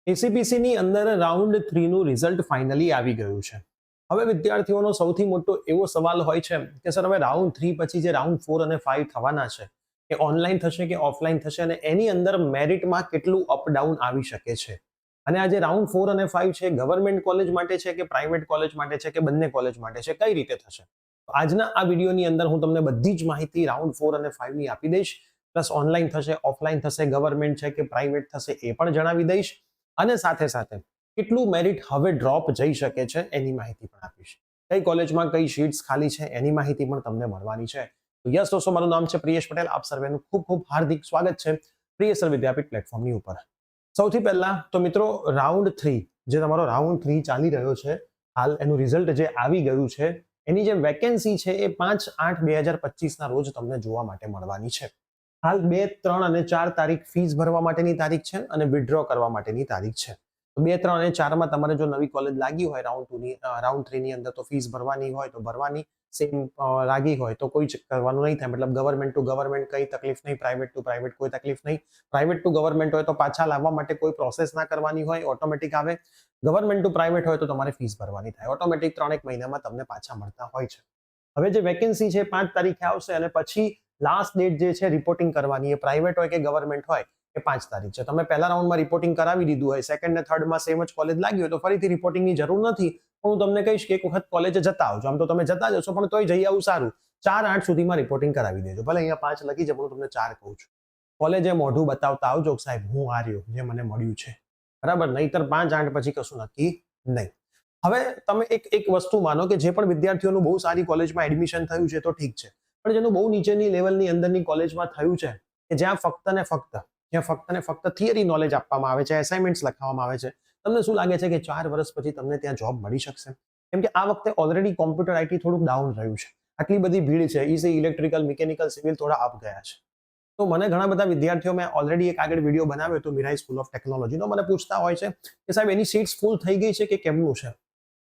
ACPC ની અંદર round 3 નું રિઝલ્ટ ફાઇનલી આવી ગયું છે. હવે વિદ્યાર્થીઓનો સૌથી મોટો એવો સવાલ હોય છે કે સર હવે રાઉન્ડ 3 પછી જે રાઉન્ડ 4 અને 5 થવાના છે એ ઓનલાઈન થશે કે ઓફલાઈન થશે અને એની અંદર મેરિટમાં કેટલું અપડાઉન આવી શકે છે. અને આ જે રાઉન્ડ 4 અને 5 છે ગવર્મેન્ટ કોલેજ માટે છે કે પ્રાઇવેટ કોલેજ માટે છે કે બંને કોલેજ માટે છે, કઈ રીતે થશે? આજના આ વિડીયોની અંદર હું તમને બધી જ માહિતી રાઉન્ડ 4 અને 5 ની આપી દઈશ. પ્લસ ઓનલાઈન થશે, ઓફલાઈન થશે, ગવર્મેન્ટ છે કે પ્રાઇવેટ થશે એ પણ જણાવી દઈશ. અને સાથે સાથે કેટલું મેરિટ હવે ડ્રોપ જઈ શકે છે એની માહિતી પણ આપીશ. કઈ કોલેજમાં કઈ સીટ્સ ખાલી છે એની માહિતી પણ તમને મળવાની છે. તો યસ દોસ્તો, મારું નામ છે પ્રિયેશ પટેલ. આપ સર્વેનું ખૂબ ખૂબ હાર્દિક સ્વાગત છે પ્રિયસર વિદ્યાપીઠ પ્લેટફોર્મની ઉપર. સૌથી પહેલા તો મિત્રો, રાઉન્ડ 3 જે તમારો રાઉન્ડ 3 ચાલી રહ્યો છે હાલ, એનું રિઝલ્ટ જે આવી ગયું છે એની જે વેકેન્સી છે એ 5/8/2025 ના રોજ તમને જોવા માટે મળવાની છે. હાલ 2, 3 અને 4 તારીખ ફીસ ભરવા માટેની તારીખ છે અને વિથડ્રો કરવા માટેની તારીખ છે. તો 2, 3 અને 4 માં તમારે જો નવી કોલેજ લાગી હોય રાઉન્ડ 3 ની અંદર તો ફીસ ભરવાની હોય તો ભરવાની, સેમ લાગી હોય તો કોઈ કરવાનું નહીં થાય. મતલબ ગવર્મેન્ટ ટુ ગવર્મેન્ટ કઈ તકલીફ નહીં, પ્રાઇવેટ ટુ પ્રાઇવેટ કોઈ તકલીફ નહીં. પ્રાઇવેટ ટુ ગવર્મેન્ટ હોય તો પાછા લાવવા માટે કોઈ પ્રોસેસ ના કરવાની હોય, ઓટોમેટિક આવે. ગવર્મેન્ટ ટુ પ્રાઇવેટ હોય તો તમારે ફીસ ભરવાની થાય. ઓટોમેટિક 3-1 મહિનામાં તમને પાછા મળતા હોય છે. હવે જે વેકેન્સી છે 5 તારીખે આવશે અને પછી લાસ્ટ ડેટ જે છે રિપોર્ટિંગ કરવાની, એ પ્રાઇવેટ હોય કે ગવર્મેન્ટ હોય, એ 5 તારીખ છે. તમે પહેલા રાઉન્ડમાં રિપોર્ટિંગ કરાવી દીધું હોય, સેકન્ડ ને થર્ડમાં સેમ જ કોલેજ લાગી હોય તો ફરીથી રિપોર્ટિંગની જરૂર નથી. પણ હું તમને કહીશ કે એક વખત કોલેજે જતા આવજો. આમ તો તમે જતા જશો પણ તોય જઈ આવું સારું. 4/8 સુધીમાં રિપોર્ટિંગ કરાવી દેજો. ભલે અહીંયા 5 લખી છે પણ હું તમને 4 કહું છું. કોલેજે મોઢું બતાવતા આવજો કે સાહેબ હું આ રહ્યો જે મને મળ્યું છે, બરાબર? નહીતર 5/8 પછી કશું નક્કી નહીં. હવે તમે એક વસ્તુ માનો કે જે પણ વિદ્યાર્થીઓનું બહુ સારી કોલેજમાં એડમિશન થયું છે તો ઠીક છે, પણ જેનું બહુ નીચેની લેવલની અંદરની કોલેજમાં થયું છે કે જ્યાં ફક્ત ને ફક્ત થિયરી નોલેજ આપવામાં આવે છે, એસાઇનમેન્ટ્સ લખાવવામાં આવે છે, તમને શું લાગે છે કે 4 વર્ષ પછી તમને ત્યાં જોબ મળી શકશે? કેમ કે આ વખતે ઓલરેડી કોમ્પ્યુટર આઈટી થોડુંક ડાઉન રહ્યું છે. આટલી બધી ભીડ છે, ઈસી, ઇલેક્ટ્રિકલ, મિકેનિકલ, સિવિલ થોડા અપ ગયા છે. તો મને ઘણા બધા વિદ્યાર્થીઓ, મેં ઓલરેડી એક આગળ વિડીયો બનાવ્યો હતો મિરાઈ સ્કૂલ ઓફ ટેકનોલોજીનો, મને પૂછતા હોય છે કે સાહેબ એની સીટ્સ ફૂલ થઈ ગઈ છે કે કેમનું છે?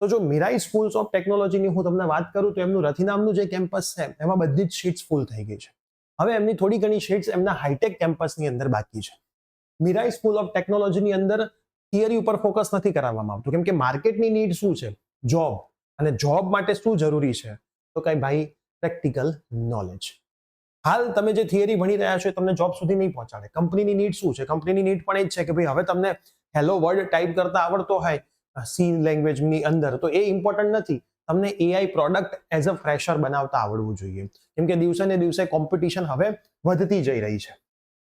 તો જો મિરાઈ સ્કૂલ્સ ઓફ ટેકનોલોજીની હું તમને વાત કરું તો એમનું રથી નામનું જે કેમ્પસ છે એમાં બધી જ સીટ્સ ફૂલ થઈ ગઈ છે. હવે એમની થોડી ઘણી સીટ્સ એમના હાઈટેક કેમ્પસની અંદર બાકી છે. મિરાઈ સ્કૂલ ઓફ ટેકનોલોજીની અંદર થિયરી ઉપર ફોકસ નથી કરાવવામાં આવતું, કેમ કે માર્કેટની નીડ શું છે? જોબ. અને જોબ માટે શું જરૂરી છે? તો કઈ ભાઈ, પ્રેક્ટિકલ નોલેજ. હાલ તમે જે થિયરી ભણી રહ્યા છો એ તમને જોબ સુધી નહીં પહોંચાડે. કંપનીની નીડ શું છે? કંપનીની નીડ પણ એ જ છે કે ભાઈ હવે તમને હેલો વર્લ્ડ ટાઈપ કરતા આવડતો હોય સી લેંગ્વેજની અંદર તો એ ઇમ્પોર્ટન્ટ નથી. તમને AI product as a fresher બનાવતા આવડવું જોઈએ. કેમ કે દિવસે ને દિવસે કોમ્પિટિશન હવે વધતી જઈ રહી છે.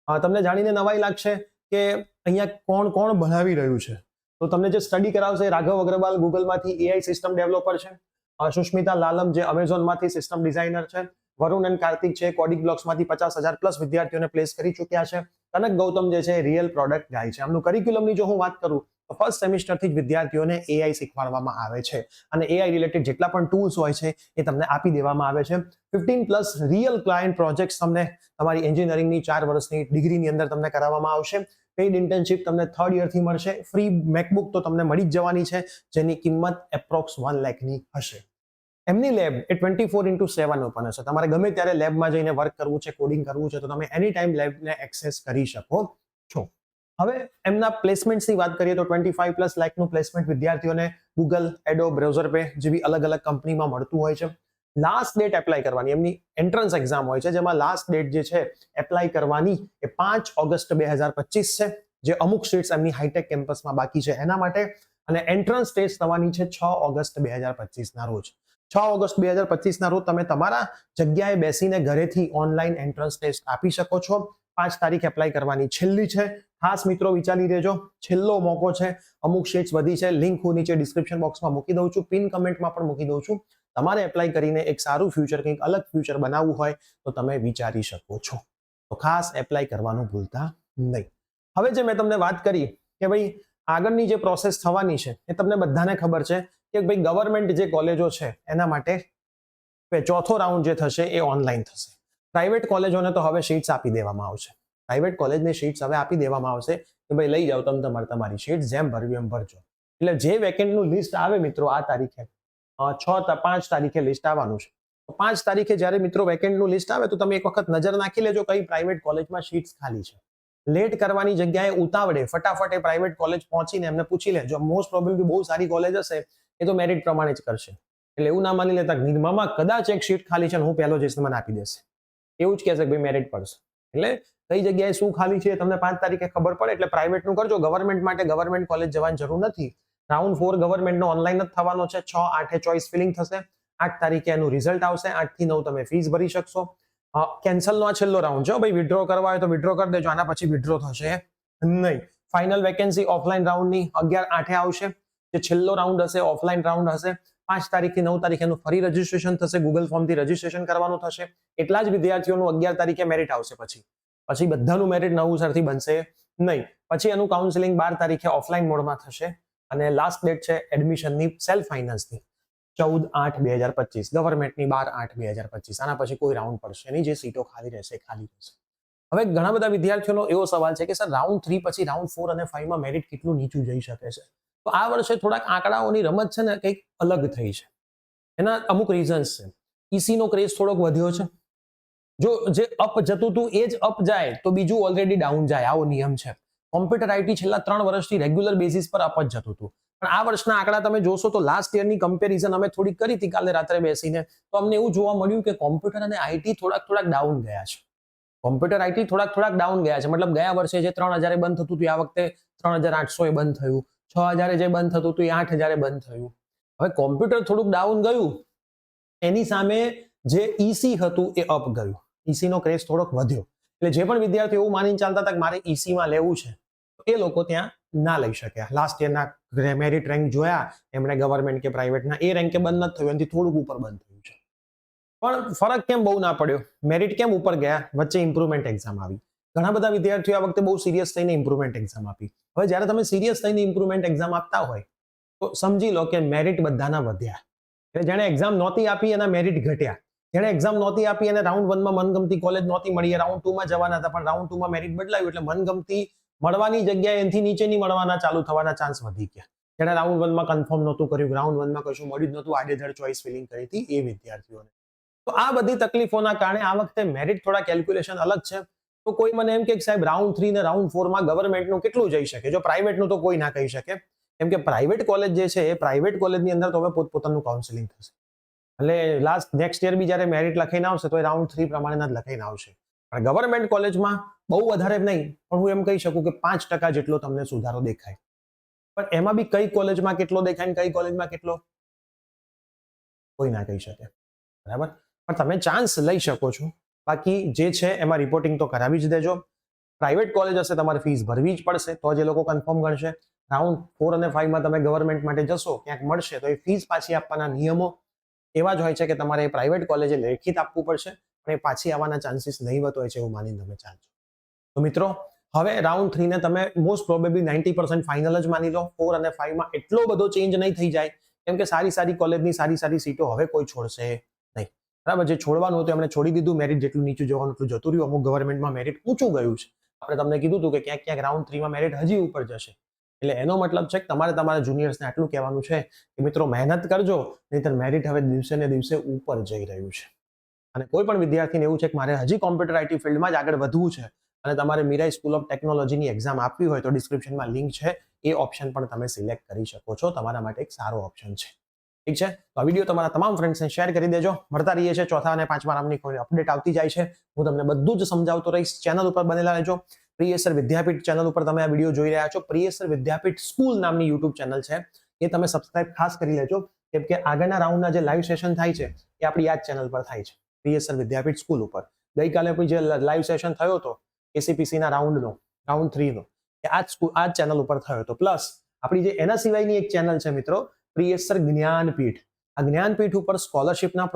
તમને જાણીને નવાઈ લાગશે કે અહીંયા કોણ કોણ બનાવી રહ્યું છે. તો તમને જે સ્ટડી કરાવશે એ રાઘવ અગ્રવાલ ગૂગલમાંથી એઆઈ સિસ્ટમ ડેવલપર છે. સુષ્મિતા લાલમ જે અમેઝોનમાંથી સિસ્ટમ ડિઝાઇનર છે. વરુણ અને કાર્તિક છે કોડિંગ બ્લોક્સમાંથી 50,000+ વિદ્યાર્થીઓને પ્લેસ કરી ચૂક્યા છે. કનક ગૌતમ જે છે રિયલ પ્રોડક્ટ ગાય છે. આમનું કરિક્યુલમની જો હું વાત કરું તો ફર્સ્ટ સેમિસ્ટરથી જ વિદ્યાર્થીઓને એઆઈ શીખવાડવામાં આવે છે અને એઆઈ રિલેટેડ જેટલા પણ ટૂલ્સ હોય છે એ તમને આપી દેવામાં આવે છે. 15+ રિયલ ક્લાયન્ટ પ્રોજેક્ટ્સ તમને તમારી એન્જિનિયરિંગની 4 વર્ષની ડિગ્રીની અંદર તમને કરાવવામાં આવશે. પેઇડ ઇન્ટર્નશિપ તમને 3rd યરથી મળશે. ફ્રી મેકબુક તો તમને મળી જ જવાની છે, જેની કિંમત એપ્રોક્સ 1 લાખની હશે. એમની લેબ એ 24/7 ઓપન હશે. તમારે ગમે ત્યારે લેબમાં જઈને વર્ક કરવું છે, કોડિંગ કરવું છે તો તમે એની ટાઈમ લેબને એક્સેસ કરી શકો છો. હવે એમના પ્લેસમેન્ટ્સની વાત કરીએ તો 25+ લાખનું પ્લેસમેન્ટ વિદ્યાર્થીઓને ગૂગલ, એડોબ, બ્રાઉઝરપે જેવી અલગ અલગ કંપનીમાં મળતું હોય છે. લાસ્ટ ડેટ એપ્લાય કરવાની, એમની એન્ટ્રન્સ એક્ઝામ હોય છે જેમાં લાસ્ટ ડેટ જે છે એપ્લાય કરવાની એ 5 ઓગસ્ટ 2025 છે. જે અમુક સીટ્સ એમની હાઈટેક કેમ્પસમાં બાકી છે એના માટે. અને એન્ટ્રન્સ ટેસ્ટ થવાની છે 6 ઓગસ્ટ 2025 ના રોજ. 6 ઓગસ્ટ 2025 ના રોજ તમે તમારા જગ્યાએ બેસીને ઘરેથી ઓનલાઈન એન્ટ્રન્સ ટેસ્ટ આપી શકો છો. 5 તારીખ એપ્લાય કરવાની છેલ્લી છે. ખાસ મિત્રો વિચારી લેજો, છેલ્લો મોકો છે. અમુક સીટ્સ વધી છે. લિંક હું નીચે ડિસ્ક્રિપ્શન બોક્સમાં મૂકી દઉં છું, પિન કમેન્ટમાં પણ મૂકી દઉં છું. તમારે એપ્લાય કરીને એક સારું ફ્યુચર, કંઈક અલગ ફ્યુચર બનાવવું હોય તો તમે વિચારી શકો છો. તો ખાસ એપ્લાય કરવાનું ભૂલતા નહીં. હવે જે મેં તમને વાત કરી કે ભાઈ આગળની જે પ્રોસેસ થવાની છે એ તમને બધાને ખબર છે કે ભાઈ ગવર્મેન્ટ જે કોલેજો છે એના માટે ચોથો રાઉન્ડ જે થશે એ ઓનલાઈન થશે. પ્રાઇવેટ કોલેજોને તો હવે શીટ્સ આપી દેવામાં આવશે. પ્રાઇવેટ કોલેજની શીટ્સ હવે આપી દેવામાં આવશે કે ભાઈ લઈ જાઓ તમે તમારી શીટ, જેમ ભરવી એમ ભરજો. એટલે જે વેકેન્ટનું લિસ્ટ આવે મિત્રો આ તારીખે 5 તારીખે લિસ્ટ આવવાનું છે. તો 5 તારીખે જ્યારે મિત્રો વેકેન્ટનું લિસ્ટ આવે તો તમે એક વખત નજર નાખી લેજો કઈ પ્રાઇવેટ કોલેજમાં શીટ્સ ખાલી છે. લેટ કરવાની જગ્યાએ ઉતાવળે ફટાફટ એ પ્રાઇવેટ કોલેજ પહોંચીને એમને પૂછી લે. જો મોસ્ટ પ્રોબેબલી બહુ સારી કોલેજ હશે એ તો મેરિટ પ્રમાણે જ કરશે. એટલે એવું ના માની લેતા નિરમામાં કદાચ એક સીટ ખાલી છે હું પહેલો જઈશ મને આપી દેશે, એવું જ કહેશે કે ભાઈ મેરિટ પડશે. એટલે કઈ જગ્યાએ શું ખાલી છે તમને 5 તારીખે ખબર પડે. એટલે પ્રાઇવેટનું કરજો. ગવર્મેન્ટ માટે ગવર્મેન્ટ કોલેજ જવાની જરૂર નથી. રાઉન્ડ 4 ગવર્મેન્ટનો ઓનલાઈન જ થવાનો છે. 6-8 ચોઇસ ફિલિંગ થશે. 8 તારીખે એનું રિઝલ્ટ આવશે. 8 થી 9 તમે ફીસ ભરી શકશો. કેન્સલનો આ છેલ્લો રાઉન્ડ છે ભાઈ. વિડ્રો કરવા હોય તો વિડ્રો કરી દેજો. આના પછી વિડ્રો થશે નહીં. ફાઇનલ વેકેન્સી ઓફલાઈન રાઉન્ડની 11/8 આવશે. જે છેલ્લો રાઉન્ડ હશે ઓફલાઈન રાઉન્ડ હશે. 5 તારીખથી 9 તારીખે એનું ફરી રજીસ્ટ્રેશન થશે. ગૂગલ ફોર્મથી રજીસ્ટ્રેશન કરવાનું થશે. એટલા જ વિદ્યાર્થીઓનું 11 તારીખે મેરિટ આવશે. પછી બધાનું મેરિટ નવેસરથી બનશે નહીં. પછી એનું કાઉન્સેલિંગ 12 તારીખે ઓફલાઈન મોડમાં થશે. અને લાસ્ટ ડેટ છે એડમિશનની સેલ્ફ ફાઇનાન્સની 14/8/2025. ગવર્મેન્ટની 12/8/2025. આના પછી કોઈ રાઉન્ડ પડશે નહીં. જે સીટો ખાલી રહેશે ખાલી રહેશે. હવે ઘણા બધા વિદ્યાર્થીઓનો એવો સવાલ છે કે સર રાઉન્ડ 3 પછી રાઉન્ડ 4 અને 5 માં મેરિટ કેટલું નીચું જઈ શકે છે? તો આ વર્ષે થોડાક આંકડાઓની રમત છે ને કંઈક અલગ થઈ છે. એના અમુક રીઝન્સ છે. ઈસીનો ક્રેઝ થોડોક વધ્યો છે. જો જે અપ જતું હતું એ જ અપ જાય તો બીજું ઓલરેડી ડાઉન જાય, આવો નિયમ છે. કોમ્પ્યુટર આઈટી છેલ્લા 3 વર્ષથી રેગ્યુલર બેઝિસ પર અપ જ જતું હતું. પણ આ વર્ષના આંકડા તમે જોશો તો લાસ્ટ યરની કમ્પેરિઝન અમે થોડી કરી હતી કાલે રાત્રે બેસીને, તો અમને એવું જોવા મળ્યું કે કોમ્પ્યુટર અને આઈટી થોડાક ડાઉન ગયા છે. કોમ્પ્યુટર આઈટી થોડાક ડાઉન ગયા છે. મતલબ ગયા વર્ષે જે 3000 બંધ થતું હતું આ વખતે 3800 બંધ થયું. 6000 જે બંધ થતું હતું એ 8000 બંધ થયું. હવે કોમ્પ્યુટર થોડુંક ડાઉન ગયું, એની સામે જે ઈસી હતું એ અપ ગયું. ઈસીનો ક્રેઝ થોડોક વધ્યો. એટલે જે પણ વિદ્યાર્થીઓ એવું માનીને ચાલતા હતા કે મારે ઈસીમાં લેવું છે એ લોકો ત્યાં ના લઈ શક્યા. લાસ્ટ યરના મેરિટ રેન્ક જોયા એમણે ગવર્મેન્ટ કે પ્રાઇવેટના, એ રેન્કે બંધ નથી થયું, એનાથી થોડુંક ઉપર બંધ થયું છે. પણ ફરક કેમ બહુ ના પડ્યો? મેરિટ કેમ ઉપર ગયા? વચ્ચે ઇમ્પ્રુવમેન્ટ એક્ઝામ આવી. ઘણા બધા વિદ્યાર્થીઓ આ વખતે બહુ સિરિયસ થઈને ઇમ્પ્રુવમેન્ટ એક્ઝામ આપી. હવે જ્યારે તમે સિરિયસ થઈને ઇમ્પ્રુવમેન્ટ એક્ઝામ આપતા હોય તો સમજી લો કે મેરિટ બધાના વધ્યા. એટલે જેણે એક્ઝામ નહોતી આપી એના મેરિટ ઘટ્યા. જેણે એક્ઝામ નહોતી આપી અને રાઉન્ડ 1 માં મનગમતી કોલેજ નહોતી મળી, રાઉન્ડ 2 માં જવાના હતા પણ રાઉન્ડ 2 માં મેરિટ બદલાયું એટલે મનગમતી મળવાની જગ્યાએ એનાથી નીચેની મળવાના ચાલુ થવાના ચાન્સ વધી ગયા. જેણે રાઉન્ડ 1 માં કન્ફર્મ નહોતું કર્યું, રાઉન્ડ 1 માં કશું મળ્યું જ નહોતું, આડેધડ ચોઇસ ફિલિંગ કરી હતી એ વિદ્યાર્થીઓને. તો આ બધી તકલીફોના કારણે આ વખતે મેરિટ થોડા કેલ્ક્યુલેશન અલગ છે. તો કોઈ મને એમ કે સાહેબ રાઉન્ડ 3 ને રાઉન્ડ 4 માં ગવર્મેન્ટનું કેટલું જઈ શકે? જો પ્રાઇવેટનું તો કોઈ ના કહી શકે, કેમ કે પ્રાઇવેટ કોલેજ જે છે એ પ્રાઇવેટ કોલેજની અંદર તો હવે પોતપોતાનું કાઉન્સેલિંગ થશે. એટલે નેક્સ્ટ યર બી જ્યારે મેરિટ લખાઈને આવશે તો એ રાઉન્ડ 3 પ્રમાણેના જ લખાઈને આવશે. પણ ગવર્મેન્ટ કોલેજમાં બહુ વધારે નહીં, પણ હું એમ કહી શકું કે 5% જેટલો તમને સુધારો દેખાય. પણ એમાં બી કઈ કોલેજમાં કેટલો દેખાય કઈ કોલેજમાં કેટલો કોઈ ના કહી શકે. બરાબર? પણ તમે ચાન્સ લઈ શકો છો. બાકી જે છે એમાં રિપોર્ટિંગ તો કરાવી જ દેજો. પ્રાઇવેટ કોલેજ હશે તમારે ફીસ ભરવી જ પડશે તો જે લોકો કન્ફર્મ ગણશે. રાઉન્ડ 4 અને 5 માં તમે ગવર્મેન્ટ માટે જશો ક્યાંક મળશે તો એ ફીસ પાછી આપવાના નિયમો એવા જ હોય છે કે તમારે પ્રાઇવેટ કોલેજે લેખિત આપવું પડશે અને પાછી આવવાના ચાન્સીસ નહીવત હોય છે એવું માનીને તમે ચાલજો. તો મિત્રો હવે રાઉન્ડ 3 ને તમે મોસ્ટ પ્રોબેબલી 90% ફાઇનલ જ માની લો. 4 અને 5 માં એટલો બધો ચેન્જ નહીં થઈ જાય કેમ કે સારી કોલેજની સારી સીટો હવે કોઈ છોડશે નહીં. બરાબર? જે છોડવાનું હતું એમણે છોડી દીધું. મેરિટ જેટલું નીચું જવાનું એટલું જતું રહ્યું. અમુક ગવર્મેન્ટમાં મેરિટ ઊંચું ગયું છે. આપણે તમને કીધું હતું કે ક્યાંક રાઉન્ડ 3 માં મેરિટ હજી ઉપર જશે. એટલે એનો મતલબ છે કે તમારે તમારા જુનિયર્સને આટલું કહેવાનું છે કે મિત્રો મહેનત કરજો, નહીંતર મેરિટ હવે દિવસે ને દિવસે ઉપર જઈ રહ્યું છે. અને કોઈ પણ વિદ્યાર્થીને એવું છે કે મારે હજી કોમ્પ્યુટર આઈટી ફિલ્ડમાં જ આગળ વધવું છે અને તમારે મીરાઈ સ્કૂલ ઓફ ટેકનોલોજીની એક્ઝામ આપવી હોય તો ડિસ્ક્રિપ્શનમાં લિંક છે, એ ઓપ્શન પણ તમે સિલેક્ટ કરી શકો છો. તમારા માટે એક સારો ઓપ્શન છે. ઠીક છે? તો આ વિડીયો તમારા તમામ ફ્રેન્ડ્સને શેર કરી દેજો. મળતા રહીએ છીએ 4થા અને 5મા રાઉન્ડની કોઈ અપડેટ આવતી જાય છે. હું તમને બધું જ સમજાવતો રહીશ. ચેનલ ઉપર બનેલા રહેજો. પ્રિયેસર વિદ્યાપીઠ ચેનલ ઉપર તમે આ વિડીયો જોઈ રહ્યા છો. પ્રિયેસર વિદ્યાપીઠ સ્કૂલ નામની યુટ્યુબ ચેનલ છે, એ તમે સબસ્ક્રાઇબ ખાસ કરી લેજો કેમ કે આગળના રાઉન્ડના જે લાઈવ સેશન થાય છે એ આપણી આ ચેનલ પર થાય છે, પ્રિયેસર વિદ્યાપીઠ સ્કૂલ ઉપર. ગઈકાલે જે લાઈવ સેશન થયો હતો એસીપીસીના રાઉન્ડનો, રાઉન્ડ 3 નો, એ આ ચેનલ ઉપર થયો હતો. પ્લસ આપણી જે એના સિવાયની એક ચેનલ છે મિત્રો, પ્રિયેસર જ્ઞાનપીઠ. આ જ્ઞાનપીઠ ઉપર સ્કોલરશિપના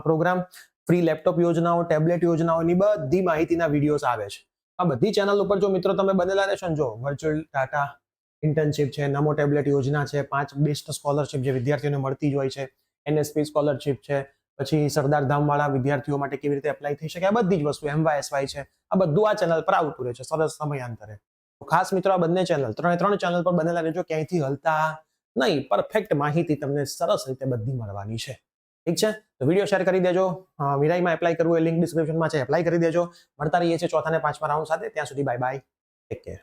પ્રોગ્રામ, ફ્રી લેપટોપ યોજનાઓ, ટેબ્લેટ યોજનાઓની બધી માહિતીના વિડીયોઝ આવે છે. આ બધી ચેનલ ઉપર જો મિત્રો તમે બનેલા રહેશો ને, જો વર્ચ્યુઅલ ટાટા ઇન્ટર્નશિપ છે, નમો ટેબ્લેટ યોજના છે, 5 બેસ્ટ સ્કોલરશિપ જે વિદ્યાર્થીઓને મળતી જ હોય છે, એનએસપી સ્કોલરશિપ છે, પછી સરદાર ધામવાળા વિદ્યાર્થીઓ માટે કેવી રીતે એપ્લાય થઈ શકે, આ બધી જ વસ્તુ, MYSY છે, આ બધું આ ચેનલ પર આવતું રહે છે સરસ સમયાંતરે. તો ખાસ મિત્રો આ બંને ચેનલ, ત્રણે ચેનલ પર બનેલા રહેજો, ક્યાંયથી હલતા નહીં. પરફેક્ટ માહિતી તમને સરસ રીતે બધી મળવાની છે. ઠીક છે? તો વિડીયો શેર કરી દેજો. મીરાઈમાં એપ્લાય કરવું એ લિંક ડિસ્ક્રિપ્શનમાં છે, એપ્લાય કરી દેજો. મળતા રહીએ છીએ 4થા અને 5મા રાઉન્ડ સાથે. ત્યાં સુધી બાય બાય. Take care.